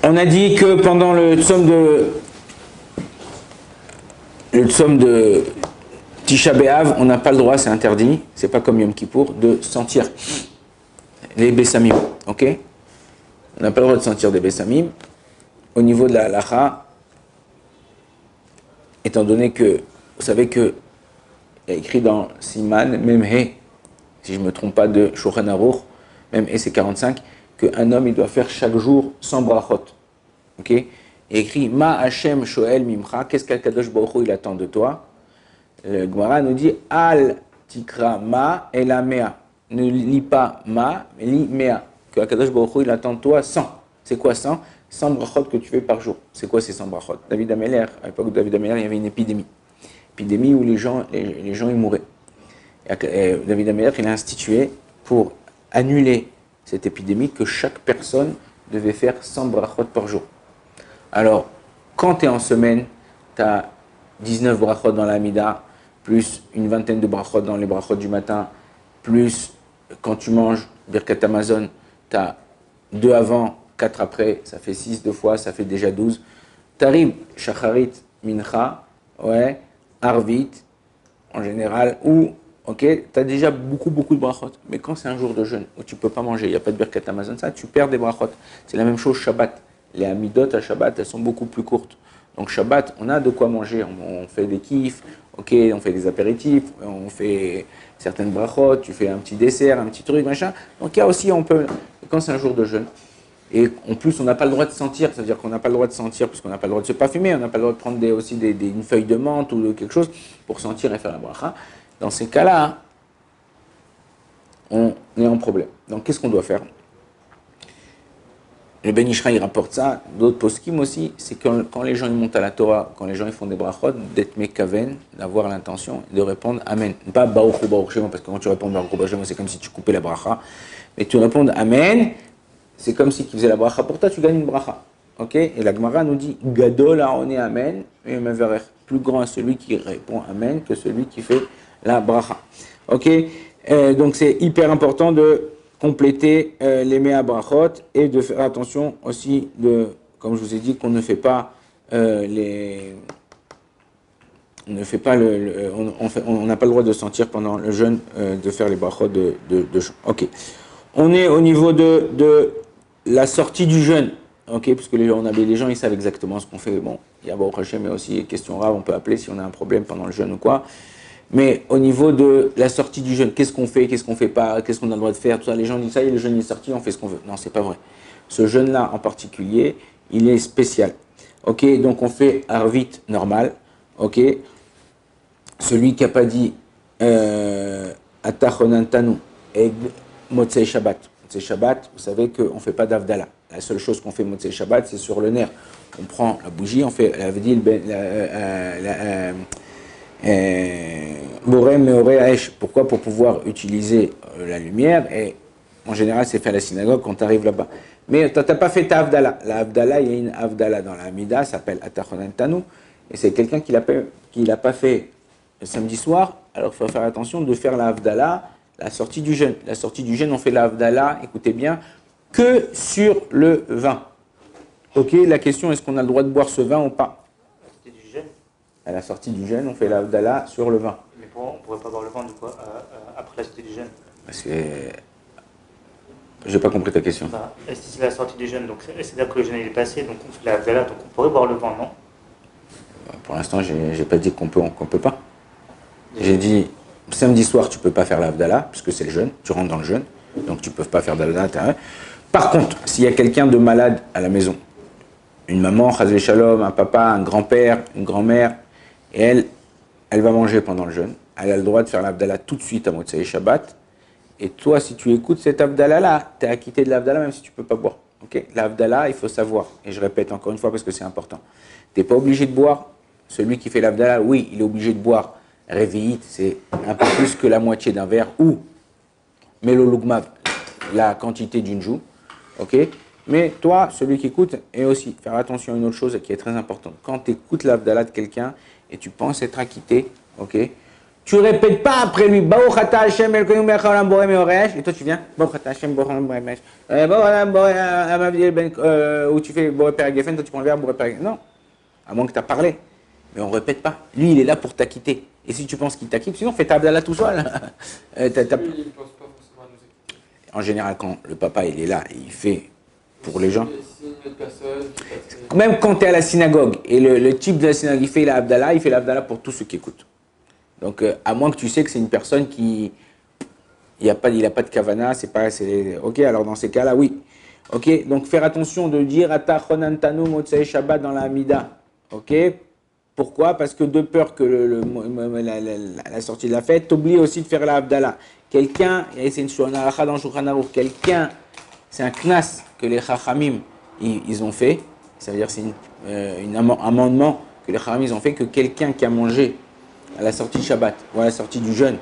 On a dit que pendant le tzom de Tisha B'Av, on n'a pas le droit, c'est interdit, c'est pas comme Yom Kippour, de sentir les bessamim, ok? On n'a pas le droit de sentir des bessamim. Au niveau de la halacha, étant donné que, vous savez que, il y a écrit dans Siman, même He, si je ne me trompe pas, de Shulchan Aruch, même He c'est 45, qu'un homme il doit faire chaque jour 100 brachot. Ok? Il y a écrit Ma Hashem Shoel Mimcha, qu'est-ce qu'Akadosh Baruch Hu il attend de toi? Le Gemara nous dit Al Tikra Ma Ela Mea. Ne lis pas Ma, mais lis Mea. Que Akadosh Baruch Hu il attend de toi 100. C'est quoi 100? 100 brachot que tu fais par jour. C'est quoi ces 100 brachot? David Ameller, à l'époque de David Ameller, il y avait une épidémie. Épidémie où les gens ils mouraient. Et David Ameller, il a institué pour annuler cette épidémie que chaque personne devait faire 100 brachot par jour. Alors, quand tu es en semaine, tu as 19 brachot dans la mida, plus une vingtaine de brachot dans les brachot du matin, plus quand tu manges Birkat Amazon, tu as 2 avant, 4 après, ça fait 6 2 fois, ça fait déjà 12. Tarib, Shacharit, Mincha, ouais, Arvit, en général, ou, ok, tu as déjà beaucoup de brachot. Mais quand c'est un jour de jeûne, où tu ne peux pas manger, il n'y a pas de Birkat Amazon, ça, tu perds des brachot. C'est la même chose Shabbat. Les amidot à Shabbat, elles sont beaucoup plus courtes. Donc Shabbat, on a de quoi manger. On fait des kiffs, ok, on fait des apéritifs, on fait certaines brachot, tu fais un petit dessert, un petit truc, machin. Donc il y a aussi, on peut, quand c'est un jour de jeûne, et en plus on n'a pas le droit de sentir, c'est-à-dire qu'on n'a pas le droit de sentir, parce qu'on n'a pas le droit de se parfumer, on n'a pas le droit de prendre aussi une feuille de menthe ou quelque chose pour sentir et faire la bracha. Dans ces cas-là, on est en problème. Donc qu'est-ce qu'on doit faire? Le Ben Ishra, il rapporte ça, d'autres poskim aussi, c'est quand les gens ils montent à la Torah, quand les gens ils font des brachot, d'être mekaven, d'avoir l'intention de répondre Amen. Pas Baruch Hu Baruch Shemo, parce que quand tu réponds Baruch Hu Baruch Shemo, c'est comme si tu coupais la bracha. Mais tu réponds Amen, c'est comme si tu faisais la bracha pour toi, tu gagnes une bracha. Ok? Et la Gemara nous dit Gadol Aone Amen, et plus grand est celui qui répond Amen que celui qui fait la bracha. Ok? Donc c'est hyper important de compléter les mea brachot et de faire attention aussi comme je vous ai dit, qu'on ne fait pas on n'a pas le droit de sentir pendant le jeûne de faire les brachot de jeûne. Ok. On est au niveau de la sortie du jeûne. Ok, parce que les gens ils savent exactement ce qu'on fait. Bon, il y a Baruch Hashem, mais aussi question rare, on peut appeler si on a un problème pendant le jeûne ou quoi. Mais au niveau de la sortie du jeûne, qu'est-ce qu'on fait pas, qu'est-ce qu'on a le droit de faire, tout ça, les gens disent ça y est, le jeûne est sorti, on fait ce qu'on veut. Non, c'est pas vrai. Ce jeûne-là en particulier, il est spécial. Ok, donc on fait Arvit normal. Ok, celui qui n'a pas dit Atachonantanu et Motzei Shabbat. Motzei Shabbat, vous savez qu'on ne fait pas d'Avdala. La seule chose qu'on fait Motzei Shabbat, c'est sur le nerf. On prend la bougie, on fait la Avdil, Borem Meoré Aesh. Pourquoi? Pour pouvoir utiliser la lumière. Et en général, c'est fait à la synagogue quand tu arrives là-bas. Mais tu n'as pas fait ta Avdala. La Avdala, il y a une Avdala dans la Hamida, ça s'appelle Atachonan Tanu. Et c'est quelqu'un qui ne l'a pas fait le samedi soir. Alors il faut faire attention de faire la Avdala, la sortie du jeûne. La sortie du jeûne, on fait la Avdala, écoutez bien, que sur le vin. Ok, la question, est-ce qu'on a le droit de boire ce vin ou pas? À la sortie du jeûne, on fait la Avdala sur le vin. Mais on ne pourrait pas boire le vin après la sortie du jeûne? Parce que j'ai pas compris ta question. Bah, c'est la sortie du jeûne, donc c'est-à-dire que le jeûne est passé, donc on fait la Avdala, donc on pourrait boire le vin, non? Pour l'instant, j'ai pas dit qu'on peut pas. J'ai dit samedi soir, tu peux pas faire la Avdala, puisque c'est le jeûne, tu rentres dans le jeûne, donc tu peux pas faire d'Avdala. Par contre, s'il y a quelqu'un de malade à la maison, une maman, Chazvé Shalom, un papa, un grand-père, une grand-mère, et elle va manger pendant le jeûne. Elle a le droit de faire l'Avdala tout de suite à Motzei Shabbat. Et toi, si tu écoutes cette Avdala-là, tu es acquitté de l'Avdala même si tu ne peux pas boire. Okay? L'Avdala, il faut savoir. Et je répète encore une fois parce que c'est important. Tu n'es pas obligé de boire. Celui qui fait l'Avdala, oui, il est obligé de boire. Réveillite, c'est un peu plus que la moitié d'un verre. Ou Melolugmav, la quantité d'une joue. Ok? Mais toi, celui qui écoute, et aussi, faire attention à une autre chose qui est très importante. Quand tu écoutes l'Avdala de quelqu'un et tu penses être acquitté, ok, Tu répètes pas après lui, Baruch Ata Hashem Elokeinu melech haolam borei meoresh, et toi tu viens, Baruch Ata Hashem borei haolam borei meoresh, Baruch Ata borei Amavdil ben, où tu fais borei père Geffen, toi tu prends le verbe borei père Geffen. Non, à moins que tu as parlé, mais on ne répète pas. Lui, il est là pour t'acquitter. Et si tu penses qu'il t'acquitte, sinon fais ta Abdallah tout seul. En général, quand le papa il est là, il fait pour les gens. Même quand tu es à la synagogue, et le type de la synagogue, il fait l'Abdallah pour tous ceux qui écoutent. Donc, à moins que tu sais que c'est une personne qui... Il n'a pas de kavana, c'est pas... Ok, alors dans ces cas-là, oui. Ok, donc faire attention de dire Ata chonantanu motzei Shabbat dans la Hamida. Ok, pourquoi? Parce que de peur que la sortie de la fête, t'oublie aussi de faire la Abdallah. Quelqu'un, et c'est une halakha dans Shulchan Aruch, quelqu'un, c'est un knas que les Chachamim ils ont fait, ça veut dire c'est un amendement que les Chachamim ils ont fait, que quelqu'un qui a mangé à la sortie de Shabbat ou à la sortie du jeûne,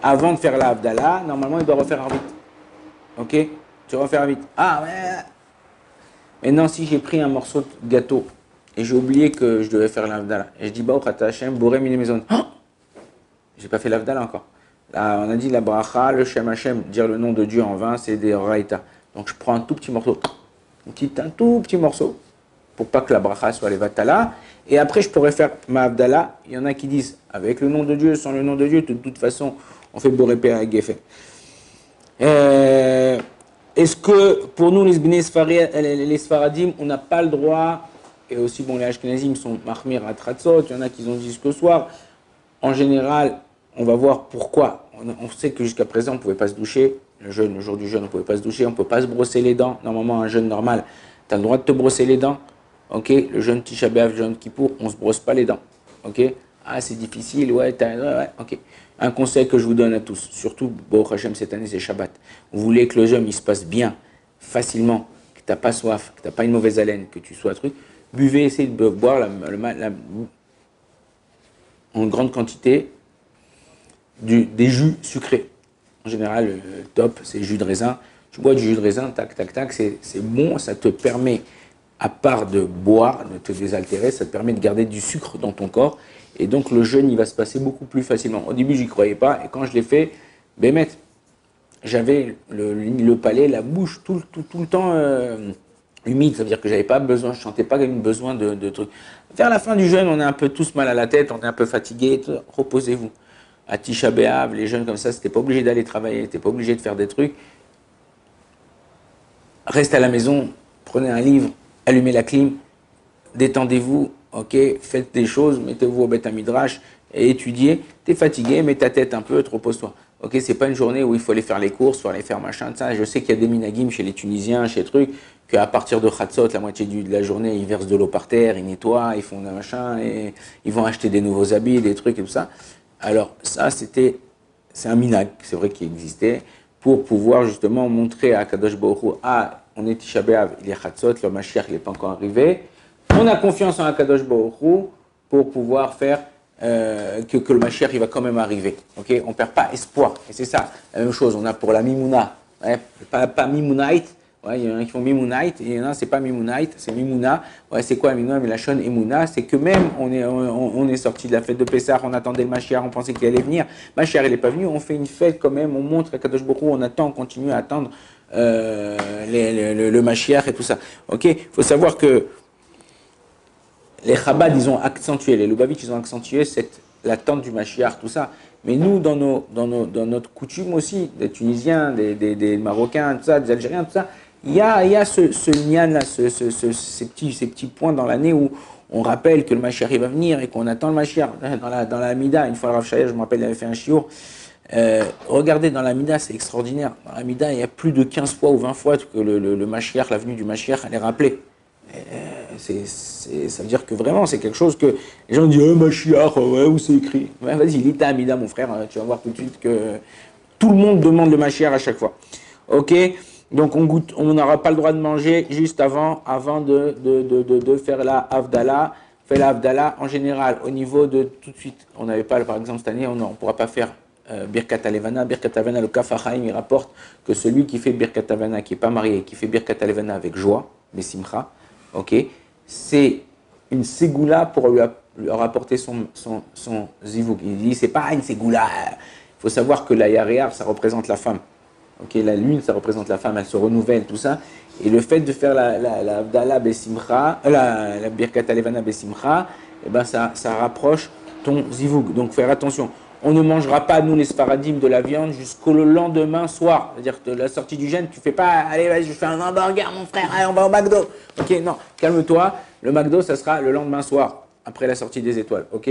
avant de faire la Abdallah, normalement il doit refaire vite. Ok? Tu refais vite. Ah ouais. Maintenant, si j'ai pris un morceau de gâteau et j'ai oublié que je devais faire l'Avdallah, et je dis Baruch Ata Hashem borei minei maison. J'ai pas fait l'Avdallah encore. Là, on a dit la bracha, le Shem Hashem, dire le nom de Dieu en vain, c'est des raïta. Donc je prends un tout petit morceau, un tout petit morceau, pour pas que la bracha soit les vatala. Et après, je pourrais faire ma Avdallah. Il y en a qui disent avec le nom de Dieu, sans le nom de Dieu, de toute façon, on fait borei père Geffen. Est-ce que pour nous, les Sfaradim, on n'a pas le droit, et aussi bon, les Ashkenazim sont Mahmir à Tratzot, il y en a qui ont dit jusqu'au soir. En général, on va voir pourquoi. On sait que jusqu'à présent, on ne pouvait pas se doucher. Le jour du jeûne, on ne pouvait pas se doucher, on ne peut pas se brosser les dents. Normalement, un jeûne normal, tu as le droit de te brosser les dents. Ok, le jeûne Tisha B'Av, le jeûne Kippour, on ne se brosse pas les dents. Ok, ah, c'est difficile, ouais, ok. Un conseil que je vous donne à tous, surtout, Baruch Hashem, cette année, c'est Shabbat. Vous voulez que le jeûne, il se passe bien, facilement, que tu n'as pas soif, que tu n'as pas une mauvaise haleine, que tu sois truc, buvez, essayez de boire en grande quantité des jus sucrés. En général, le top, c'est jus de raisin. Tu bois du jus de raisin, tac, tac, tac, c'est bon, ça te permet, à part de boire, de te désaltérer, ça te permet de garder du sucre dans ton corps. Et donc le jeûne, il va se passer beaucoup plus facilement. Au début, j'y croyais pas. Et quand je l'ai fait, bémet, j'avais le palais, la bouche tout le temps humide. Ça veut dire que j'avais pas besoin, je sentais pas besoin de trucs. Vers la fin du jeûne, on a un peu tous mal à la tête, on est un peu fatigué. Reposez-vous. À Tisha B'Av, les jeunes comme ça, c'était pas obligé d'aller travailler, t'es pas obligé de faire des trucs. Reste à la maison, prenez un livre, allumez la clim, détendez-vous. Ok, faites des choses, mettez-vous au Beth Midrash et étudiez. T'es fatigué, mets ta tête un peu, te repose-toi. Ok, c'est pas une journée où il faut aller faire les courses, faut aller faire machin, ça. Je sais qu'il y a des minagim chez les Tunisiens, chez trucs, qu'à partir de Khatzot, la moitié de la journée, ils versent de l'eau par terre, ils nettoient, ils font un machin, et ils vont acheter des nouveaux habits, des trucs et tout ça. Alors ça, c'est un minag, c'est vrai qu'il existait, pour pouvoir justement montrer à Kadosh Baruch Hu, ah, on est Tisha B'Av, il y a Khatzot, le Mashiach, il n'est pas encore arrivé. On a confiance en Akadosh Baruch Hu pour pouvoir faire que le Mashiach il va quand même arriver. Okay, on ne perd pas espoir. Et c'est ça, la même chose, on a pour la Mimouna, ouais, pas Mimounite, ouais, il y en a qui font Mimounite, et il y en a c'est pas Mimounite, c'est Mimouna. Ouais, c'est quoi Mimouna? Mais la Shon Emouna, c'est que même on est sorti de la fête de Pessah, on attendait le Mashiach, on pensait qu'il allait venir. Mashiach il n'est pas venu, on fait une fête quand même, on montre à Akadosh Baruch Hu, on attend, on continue à attendre le Mashiach et tout ça. Ok, il faut savoir que les Chabad, ils ont accentué, les Lubavitch, ils ont accentué l'attente du Mashiach, tout ça. Mais nous, dans notre coutume aussi, des Tunisiens, des Marocains, tout ça, des Algériens, tout ça, il y a ce nian-là, ces petits points dans l'année où on rappelle que le Mashiach va venir et qu'on attend le Mashiach. Dans la Hamida, une fois le Rav Shaya, je me rappelle, il avait fait un shiur. Regardez, dans la Hamida, c'est extraordinaire. Dans la Hamida, il y a plus de 15 fois ou 20 fois que le Mashiach, la venue du Mashiach, elle est rappelée. Ça veut dire que vraiment c'est quelque chose que les gens disent Mashiach, ouais, où c'est écrit? Ouais, vas-y, lis ta Hamida, mon frère, tu vas voir tout de suite que tout le monde demande le Mashiach à chaque fois. Ok, donc on n'aura pas le droit de manger juste avant de faire la Havdalah. Fait la Havdalah en général au niveau de tout de suite. On n'avait pas, par exemple cette année, on ne pourra pas faire Birkat Alevana. Birkat Alevana, le Kaf HaChaim, il rapporte que celui qui fait Birkat Alevana, qui n'est pas marié, qui fait Birkat Alevana avec joie, Besimcha, ok, c'est une ségoula leur apporter son zivouk. Il dit, c'est pas une ségoula. Il faut savoir que la yaréar, ça représente la femme. Okay, la lune, ça représente la femme, elle se renouvelle, tout ça. Et le fait de faire la Abdallah Bessimcha, la Birkat Alevana Bessimcha, eh ben ça rapproche ton zivouk. Donc faire attention. On ne mangera pas, nous les Sfaradim, de la viande jusqu'au lendemain soir. C'est-à-dire que la sortie du jeûne, tu fais pas, allez, vas-y, je fais un hamburger, mon frère, allez, on va au McDo. Ok, non, calme-toi. Le McDo, ça sera le lendemain soir, après la sortie des étoiles. Ok,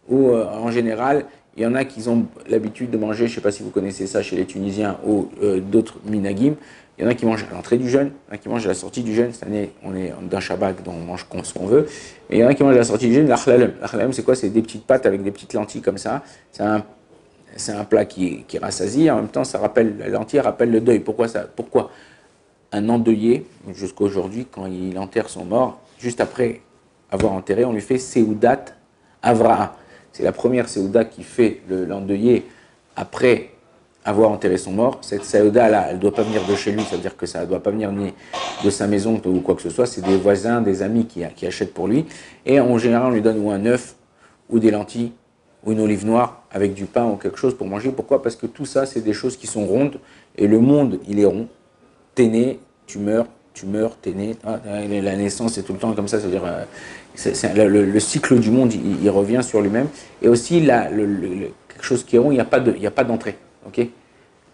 ou en général, il y en a qui ont l'habitude de manger, je ne sais pas si vous connaissez ça chez les Tunisiens ou d'autres minagim, il y en a qui mangent à l'entrée du jeûne, il y en a qui mangent à la sortie du jeûne. Cette année, on est d'un Shabbat, donc on mange ce qu'on veut. Et il y en a qui mangent à la sortie du jeûne, l'achlalem. L'achlalem, c'est quoi? C'est des petites pâtes avec des petites lentilles comme ça. C'est un plat qui rassasie. En même temps, la lentille rappelle le deuil. Pourquoi un endeuillé, jusqu'à aujourd'hui, quand il enterre son mort, juste après avoir enterré, on lui fait Seudat Avraha. C'est la première Seuda qui fait l'endeuillé après avoir enterré son mort. Cette Seuda-là, elle ne doit pas venir de chez lui, c'est-à-dire que ça ne doit pas venir ni de sa maison ou quoi que ce soit. C'est des voisins, des amis qui achètent pour lui. Et en général, on lui donne ou un œuf, ou des lentilles, ou une olive noire avec du pain ou quelque chose pour manger. Pourquoi? Parce que tout ça, c'est des choses qui sont rondes. Et le monde, il est rond. T'es né, tu meurs, t'es né. La naissance, c'est tout le temps comme ça, c'est-à-dire le cycle du monde, il revient sur lui-même. Et aussi, quelque chose qui est rond, il n'y a pas d'entrée. Okay,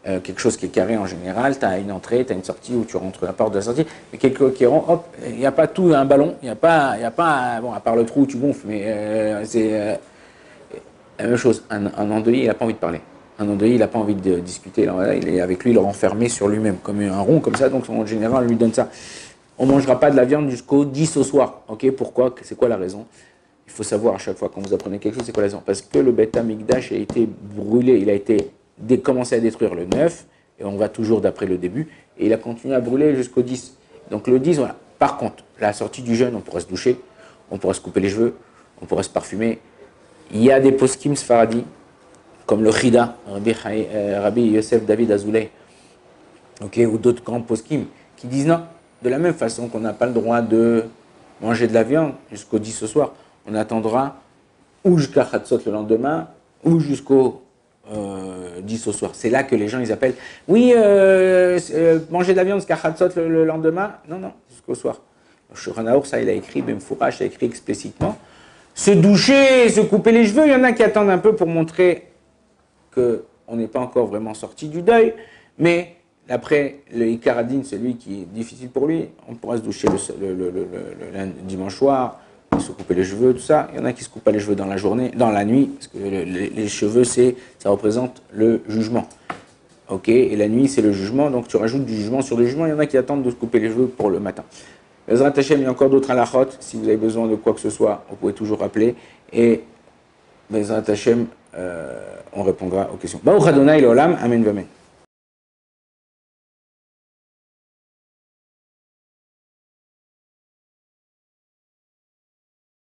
quelque chose qui est carré en général, tu as une entrée, tu as une sortie où tu rentres la porte de la sortie. Mais quelque chose qui est rond, hop, il n'y a pas tout un ballon, il n'y a pas, bon, à part le trou où tu gonfles, mais c'est la même chose. Un endeuillé, il n'a pas envie de parler. Un endeuillé, il n'a pas envie de discuter. Alors, là, il est avec lui, il est renfermé sur lui-même, comme un rond comme ça, donc en général, on lui donne ça. On ne mangera pas de la viande jusqu'au 10 au soir. Ok, pourquoi? C'est quoi la raison? Il faut savoir à chaque fois quand vous apprenez quelque chose, c'est quoi la raison? Parce que le Beth Amikdash a été brûlé, il a été commencé à détruire le 9, et on va toujours d'après le début, et il a continué à brûler jusqu'au 10. Donc le 10, voilà. Par contre, la sortie du jeûne, on pourrait se doucher, on pourrait se couper les cheveux, on pourrait se parfumer. Il y a des poskim sfaradi, comme le Chida, Rabbi Yosef David Azoulay, okay, ou d'autres grands poskim, qui disent non, de la même façon qu'on n'a pas le droit de manger de la viande jusqu'au 10 ce soir, on attendra ou jusqu'à Chatzot le lendemain, ou jusqu'au 10 au soir. C'est là que les gens ils appellent, oui, manger de la viande jusqu'à Chatzot le lendemain, non, jusqu'au soir. Le Shulchan Aruch, ça il a écrit, Bemfourash a écrit explicitement, se doucher, se couper les cheveux, il y en a qui attendent un peu pour montrer qu'on n'est pas encore vraiment sorti du deuil, mais après le Ikaradine, celui qui est difficile pour lui, on pourra se doucher le dimanche soir, se couper les cheveux, tout ça. Il y en a qui se coupent pas les cheveux dans la journée, dans la nuit, parce que les cheveux, ça représente le jugement. Ok, et la nuit, c'est le jugement, donc tu rajoutes du jugement sur le jugement. Il y en a qui attendent de se couper les cheveux pour le matin. Bezrat Hashem, il y a encore d'autres halachot. Si vous avez besoin de quoi que ce soit, vous pouvez toujours appeler. Et Bezrat Hashem, on répondra aux questions. Baruch Adonai l'olam, amen, amen.